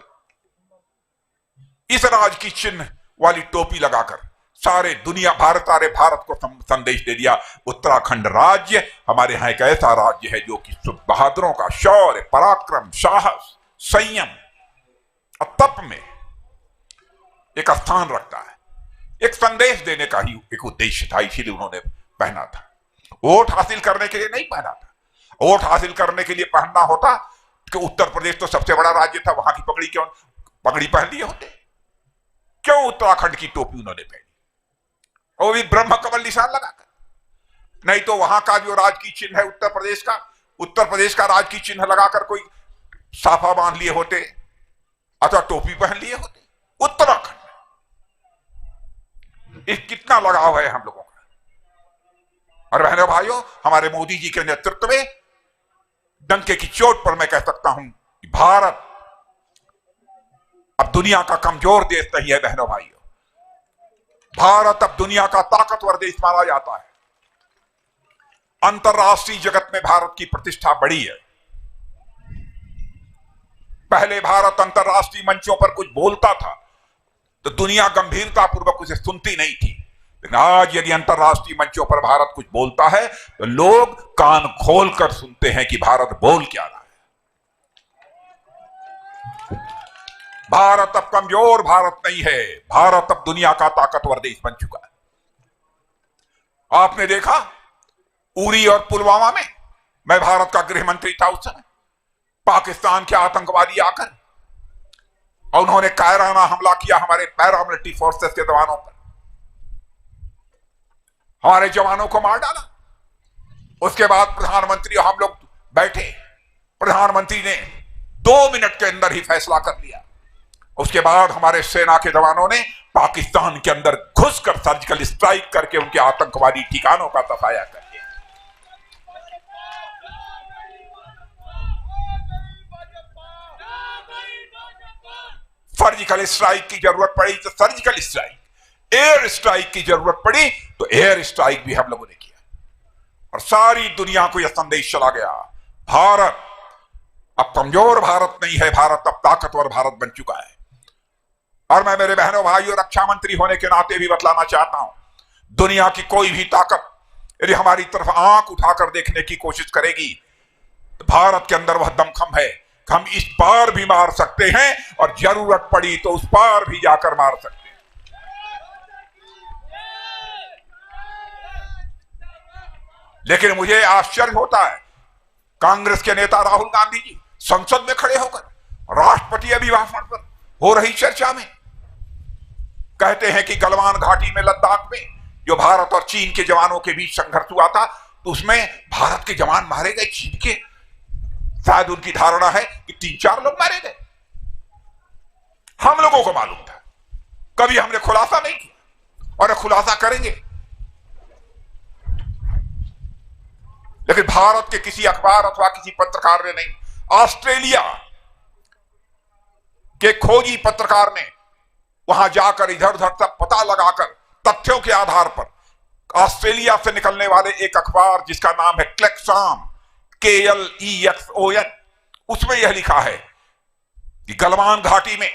इस राजकीय चिन्ह वाली टोपी लगाकर सारे भारत को संदेश दे दिया। उत्तराखंड राज्य हमारे यहां एक ऐसा राज्य है जो कि बहादुरों का शौर्य, पराक्रम, साहस, संयम और तप में एक स्थान रखता है। एक संदेश देने का ही एक उद्देश्य था, इसीलिए उन्होंने पहना था। वोट हासिल करने के लिए नहीं पहना था। वोट हासिल करने के लिए पहनना होता कि उत्तर प्रदेश तो सबसे बड़ा राज्य था, वहां की पगड़ी पहन लिए होते। क्यों उत्तराखंड की टोपी उन्होंने पहनी, और भी ब्रह्म कमल निशान लगाकर? नहीं तो वहां का जो राजकीय चिन्ह है उत्तर प्रदेश का राजकीय चिन्ह लगाकर कोई साफा बांध लिए होते अथवा टोपी पहन लिए होते। उत्तराखंड इस कितना लगाव है हम लोगों का। और बहनों भाइयों, हमारे मोदी जी के नेतृत्व में डंके की चोट पर मैं कह सकता हूं कि भारत अब दुनिया का कमजोर देश नहीं है। बहनों भाइयों, भारत अब दुनिया का ताकतवर देश माना जाता है। अंतर्राष्ट्रीय जगत में भारत की प्रतिष्ठा बढ़ी है। पहले भारत अंतर्राष्ट्रीय मंचों पर कुछ बोलता था तो दुनिया गंभीरतापूर्वक उसे सुनती नहीं थी, लेकिन आज यदि अंतर्राष्ट्रीय मंचों पर भारत कुछ बोलता है तो लोग कान खोलकर सुनते हैं कि भारत बोल क्या रहा है। भारत अब कमजोर भारत नहीं है, भारत अब दुनिया का ताकतवर देश बन चुका है। आपने देखा उरी और पुलवामा में, मैं भारत का गृह मंत्री था उस समय, पाकिस्तान के आतंकवादी आकर और उन्होंने कायराना हमला किया हमारे पैरामिलिट्री फोर्सेस के जवानों पर, हमारे जवानों को मार डाला। उसके बाद प्रधानमंत्री हम लोग बैठे, प्रधानमंत्री ने 2 मिनट के अंदर ही फैसला कर लिया। उसके बाद हमारे सेना के जवानों ने पाकिस्तान के अंदर घुसकर सर्जिकल स्ट्राइक करके उनके आतंकवादी ठिकानों का सफाया कर दिया। सर्जिकल स्ट्राइक की जरूरत पड़ी तो सर्जिकल स्ट्राइक, एयर स्ट्राइक की जरूरत पड़ी तो एयर स्ट्राइक भी हम लोगों ने किया। और सारी दुनिया को यह संदेश चला गया, भारत अब कमजोर भारत नहीं है, भारत अब ताकतवर भारत बन चुका है। और मैं मेरे बहनों भाइयों रक्षा मंत्री होने के नाते भी बतलाना चाहता हूं, दुनिया की कोई भी ताकत यदि हमारी तरफ आंख उठाकर देखने की कोशिश करेगी तो भारत के अंदर वह दमखम है कि हम इस पार भी मार सकते हैं और जरूरत पड़ी तो उस पार भी जाकर मार सकते हैं। लेकिन मुझे आश्चर्य होता है, कांग्रेस के नेता राहुल गांधी जी संसद में खड़े होकर राष्ट्रपति अभिभाषण पर हो रही चर्चा में कहते हैं कि गलवान घाटी में, लद्दाख में जो भारत और चीन के जवानों के बीच संघर्ष हुआ था तो उसमें भारत के जवान मारे गए, चीन के शायद उनकी धारणा है कि 3-4 लोग मारे गए। हम लोगों को मालूम था, कभी हमने खुलासा नहीं किया और खुलासा करेंगे। लेकिन भारत के किसी अखबार अथवा किसी पत्रकार ने नहीं, ऑस्ट्रेलिया के खोजी पत्रकार ने वहां जाकर इधर उधर तक पता लगाकर तथ्यों के आधार पर ऑस्ट्रेलिया से निकलने वाले एक अखबार जिसका नाम है क्लेक्सॉन, KLEXON, उसमें यह लिखा है कि गलवान घाटी में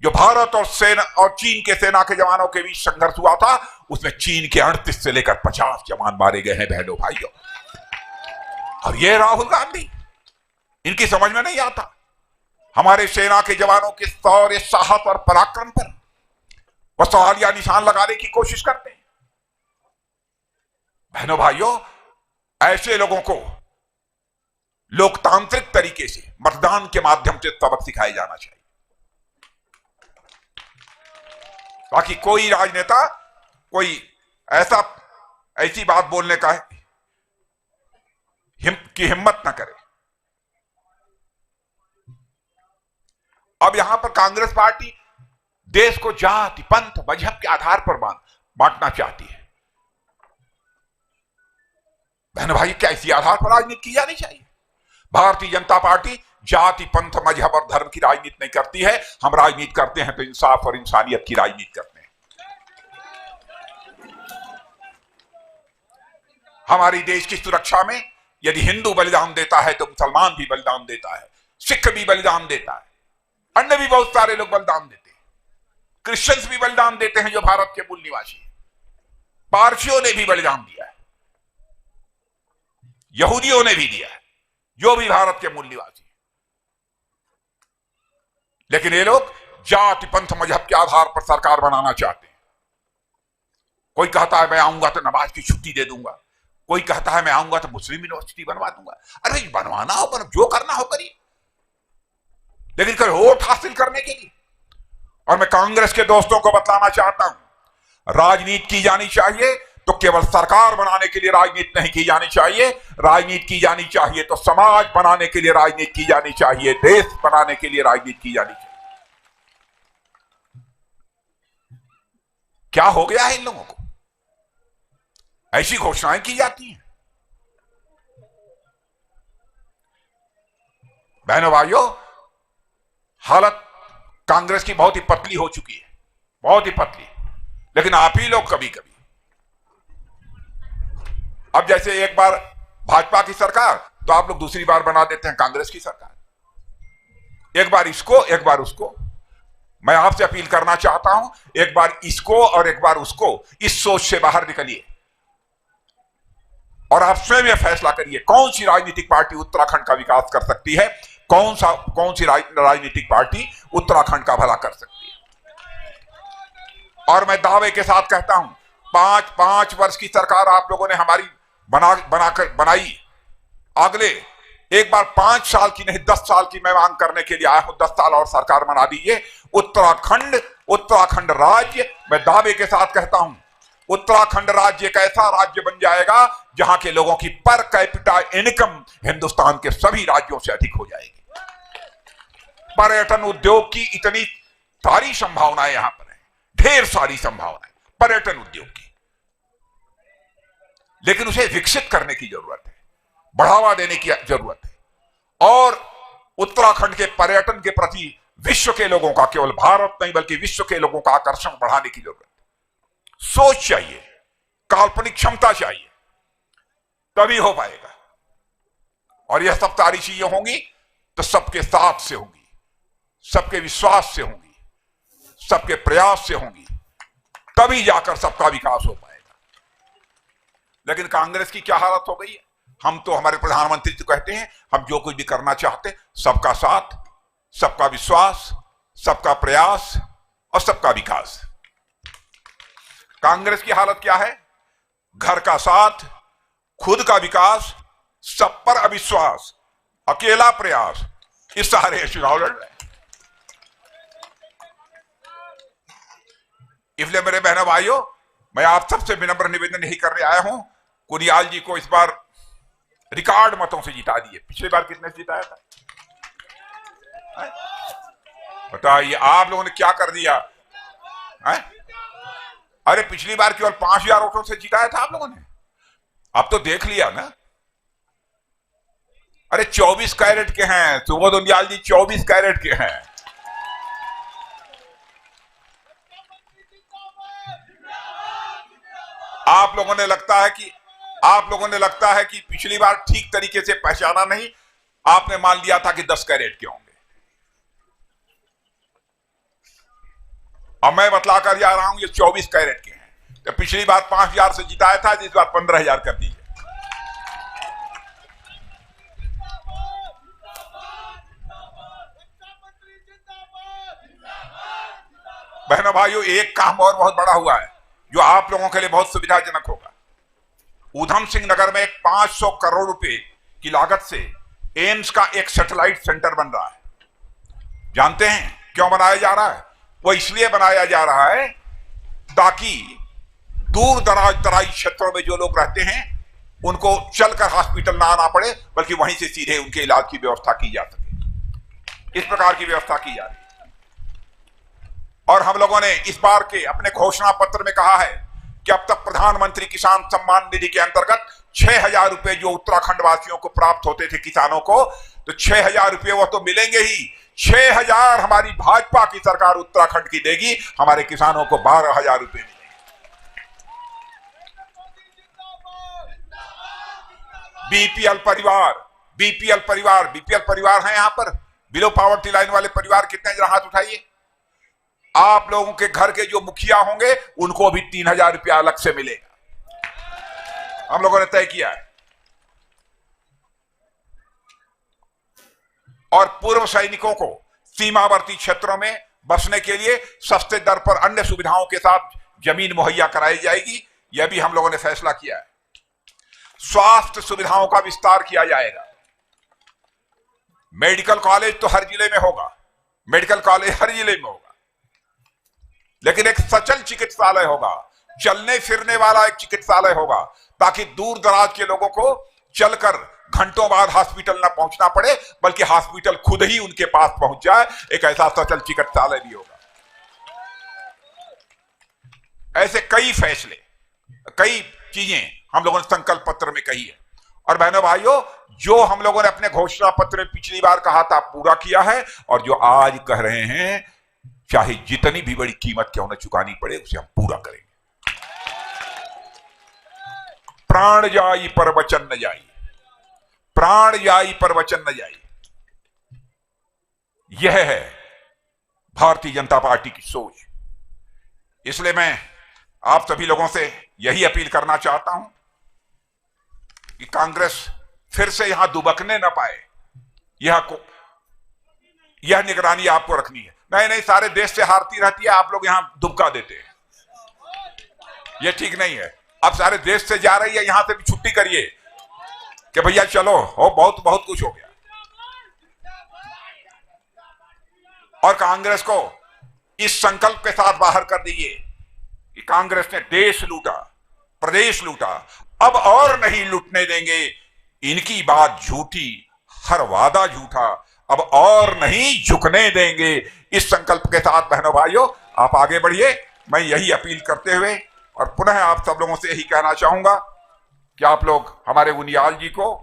जो भारत और सेना और चीन के सेना के जवानों के बीच संघर्ष हुआ था, उसमें चीन के 38 से लेकर 50 जवान मारे गए हैं बहनों भाइयों। और ये राहुल गांधी, इनकी समझ में नहीं आता हमारे सेना के जवानों के शौर्य, साहस और पराक्रम पर वह सवाल या निशान लगाने की कोशिश करते हैं। बहनों भाइयों, ऐसे लोगों को लोकतांत्रिक तरीके से मतदान के माध्यम से सबक सिखाया जाना चाहिए, ताकि कोई राजनेता कोई ऐसी बात बोलने का की हिम्मत ना करे। अब यहां पर कांग्रेस पार्टी देश को जाति, पंथ, मजहब के आधार पर बांटना चाहती है। बहन भाई, क्या इसी आधार पर राजनीति की जानी चाहिए? भारतीय जनता पार्टी जाति, पंथ, मजहब और धर्म की राजनीति नहीं करती है। हम राजनीति करते हैं तो इंसाफ और इंसानियत की राजनीति करते हैं। हमारी देश की सुरक्षा में यदि हिंदू बलिदान देता है तो मुसलमान भी बलिदान देता है, सिख भी बलिदान देता है, अन्य भी बहुत सारे लोग बलिदान देते हैं, क्रिश्चियंस भी बलिदान देते हैं जो भारत के मूल निवासी हैं, पारसियों ने भी बलिदान दिया है, यहूदियों ने भी दिया है, जो भी भारत के मूल निवासी हैं। लेकिन ये लोग जाति, पंथ, मजहब के आधार पर सरकार बनाना चाहते हैं। कोई कहता है मैं आऊंगा तो नमाज की छुट्टी दे दूंगा, कोई कहता है मैं आऊंगा तो मुस्लिम यूनिवर्सिटी बनवा दूंगा। अरे बनवाना हो, जो करना हो करिए, लेकिन कोई वोट हासिल करने के लिए। और मैं कांग्रेस के दोस्तों को बताना चाहता हूं, राजनीति की जानी चाहिए तो केवल सरकार बनाने के लिए राजनीति नहीं की जानी चाहिए। राजनीति की जानी चाहिए तो समाज बनाने के लिए राजनीति की जानी चाहिए, देश बनाने के लिए राजनीति की जानी चाहिए। क्या हो गया है इन लोगों को? ऐसी घोषणाएं की जाती हैं। बहनों भाइयों, हालत कांग्रेस की बहुत ही पतली हो चुकी है, बहुत ही पतली। लेकिन आप ही लोग कभी कभी, अब जैसे एक बार भाजपा की सरकार तो आप लोग दूसरी बार बना देते हैं कांग्रेस की सरकार, एक बार इसको एक बार उसको। मैं आपसे अपील करना चाहता हूं, एक बार इसको और एक बार उसको, इस सोच से बाहर निकलिए और आप स्वयं यह फैसला करिए कौन सी राजनीतिक पार्टी उत्तराखंड का विकास कर सकती है, कौन सी राजनीतिक पार्टी उत्तराखंड का भला कर सकती है। और मैं दावे के साथ कहता हूं, पांच वर्ष की सरकार आप लोगों ने हमारी बनाई। अगले एक बार 5 साल की नहीं 10 साल की मैं मांग करने के लिए आया हूं। 10 साल और सरकार बना दीजिए। उत्तराखंड राज्य, मैं दावे के साथ कहता हूं, उत्तराखंड राज्य एक ऐसा राज्य बन जाएगा जहां के लोगों की पर कैपिटा इनकम हिंदुस्तान के सभी राज्यों से अधिक हो जाएगी। पर्यटन उद्योग की इतनी सारी संभावनाएं यहां पर है, ढेर सारी संभावनाएं पर्यटन उद्योग की, लेकिन उसे विकसित करने की जरूरत है, बढ़ावा देने की जरूरत है। और उत्तराखंड के पर्यटन के प्रति विश्व के लोगों का, केवल भारत नहीं बल्कि विश्व के लोगों का आकर्षण बढ़ाने की जरूरत है। सोच चाहिए, काल्पनिक क्षमता चाहिए, तभी हो पाएगा। और यह सब सारी चीजें होंगी तो सबके साथ से होंगी, सबके विश्वास से होंगी, सबके प्रयास से होंगी, तभी जाकर सबका विकास हो पाएगा। लेकिन कांग्रेस की क्या हालत हो गई है? हम तो, हमारे प्रधानमंत्री तो कहते हैं हम जो कुछ भी करना चाहते, सबका साथ, सबका विश्वास, सबका प्रयास और सबका विकास। कांग्रेस की हालत क्या है? घर का साथ, खुद का विकास, सब पर अविश्वास, अकेला प्रयास, इस सारे चुनाव लड़ रहे हैं। इसलिए मेरे बहनों भाइयों, मैं आप सबसे विनम्र निवेदन यही करने आया हूं, कुनियाल जी को इस बार रिकॉर्ड मतों से जिता दिए। पिछली बार कितने से जिताया था बताइए? आप लोगों ने क्या कर दिया है? अरे पिछली बार केवल 5000 वोटों से जिताया था आप लोगों ने, अब तो देख लिया ना। अरे 24 कैरेट के हैं सुबोध उनियाल जी, 24 कैरेट के हैं। आप लोगों ने लगता है कि पिछली बार ठीक तरीके से पहचाना नहीं, आपने मान लिया था कि 10 कैरेट के होंगे। अब मैं बतला कर जा रहा हूं ये 24 कैरेट के हैं। तो पिछली बार 5,000 से जिताया था, इस बार 15,000 कर दीजिए। बहनों भाइयों, एक काम और बहुत बड़ा हुआ है जो आप लोगों के लिए बहुत सुविधाजनक होगा। ऊधम सिंह नगर में 500 करोड़ रुपए की लागत से एम्स का एक सैटेलाइट सेंटर बन रहा है। जानते हैं क्यों बनाया जा रहा है? वो इसलिए बनाया जा रहा है ताकि दूर दराज तराई क्षेत्रों में जो लोग रहते हैं उनको चलकर हॉस्पिटल ना आना पड़े, बल्कि वहीं से सीधे उनके इलाज की व्यवस्था की जा सके। इस प्रकार की व्यवस्था की जा रही है। और हम लोगों ने इस बार के अपने घोषणा पत्र में कहा है कि अब तक प्रधानमंत्री किसान सम्मान निधि के अंतर्गत 6,000 रुपए जो उत्तराखंड वासियों को प्राप्त होते थे किसानों को, तो 6,000 रुपए वो तो मिलेंगे ही। 6,000 हमारी भाजपा की सरकार उत्तराखंड की देगी, हमारे किसानों को 12,000 रुपए मिलेंगे। बीपीएल परिवार हैं यहां पर, बिलो पावर्टी लाइन वाले परिवार कितने हैं? जरा हाथ उठाइए। आप लोगों के घर के जो मुखिया होंगे उनको भी 3,000 रुपया अलग से मिलेगा, हम लोगों ने तय किया है। और पूर्व सैनिकों को सीमावर्ती क्षेत्रों में बसने के लिए सस्ते दर पर अन्य सुविधाओं के साथ जमीन मुहैया कराई जाएगी, यह भी हम लोगों ने फैसला किया है। स्वास्थ्य सुविधाओं का विस्तार किया जाएगा। मेडिकल कॉलेज तो हर जिले में होगा, लेकिन एक सचल चिकित्सालय होगा, चलने फिरने वाला एक चिकित्सालय होगा, ताकि दूर दराज के लोगों को चलकर घंटों बाद हॉस्पिटल न पहुंचना पड़े, बल्कि हॉस्पिटल खुद ही उनके पास पहुंच जाए। एक ऐसा सचल चिकित्सालय भी होगा। ऐसे कई फैसले, कई चीजें हम लोगों ने संकल्प पत्र में कही है। और बहनों भाइयों, जो हम लोगों ने अपने घोषणा पत्र में पिछली बार कहा था पूरा किया है, और जो आज कह रहे हैं चाहे जितनी भी बड़ी कीमत क्यों न चुकानी पड़े, उसे हम पूरा करेंगे। प्राण जाई पर वचन न जाई, प्राण जाई पर वचन न जाई, यह है भारतीय जनता पार्टी की सोच। इसलिए मैं आप सभी लोगों से यही अपील करना चाहता हूं कि कांग्रेस फिर से यहां दुबकने न पाए। यह निगरानी आपको रखनी है। नहीं, सारे देश से हारती रहती है, आप लोग यहां दुबका देते हैं, यह ठीक नहीं है। अब सारे देश से जा रही है, यहां से भी छुट्टी करिए कि भैया चलो, हो बहुत कुछ हो गया। और कांग्रेस को इस संकल्प के साथ बाहर कर दीजिए कि कांग्रेस ने देश लूटा, प्रदेश लूटा, अब और नहीं लूटने देंगे। इनकी बात झूठी, हर वादा झूठा, अब और नहीं झुकने देंगे। इस संकल्प के साथ बहनों भाइयों आप आगे बढ़िए। मैं यही अपील करते हुए और पुनः आप सब लोगों से यही कहना चाहूंगा कि आप लोग हमारे उनियाल जी को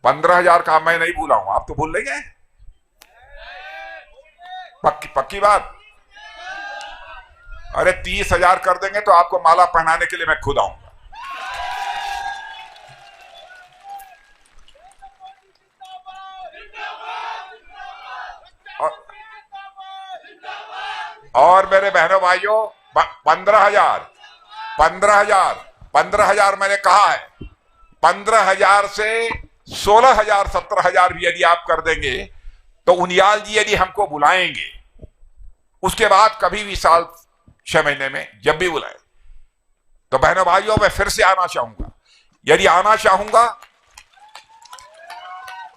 15,000 का मैं नहीं भूला हूं, आप तो भूल लेंगे। पक्की बात। अरे 30,000 कर देंगे तो आपको माला पहनाने के लिए मैं खुद आऊंगा। और मेरे बहनों भाइयों 15,000 मैंने कहा है। 15,000 से 16,000 17,000 भी यदि आप कर देंगे तो उनियाल जी यदि हमको बुलाएंगे, उसके बाद कभी भी साल 6 महीने में जब भी बुलाए, तो बहनों भाइयों मैं फिर से आना चाहूंगा। यदि आना चाहूंगा,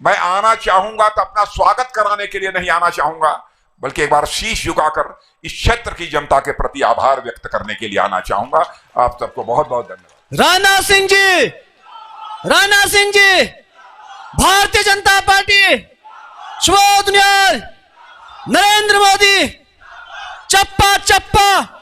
मैं आना चाहूंगा तो अपना स्वागत कराने के लिए नहीं आना चाहूंगा, बल्कि एक बार शीश झुकाकर इस क्षेत्र की जनता के प्रति आभार व्यक्त करने के लिए आना चाहूंगा। आप सबको बहुत बहुत धन्यवाद। राणा सिंह जी, भारतीय जनता पार्टी, शुभोदय, नरेंद्र मोदी, चप्पा चप्पा।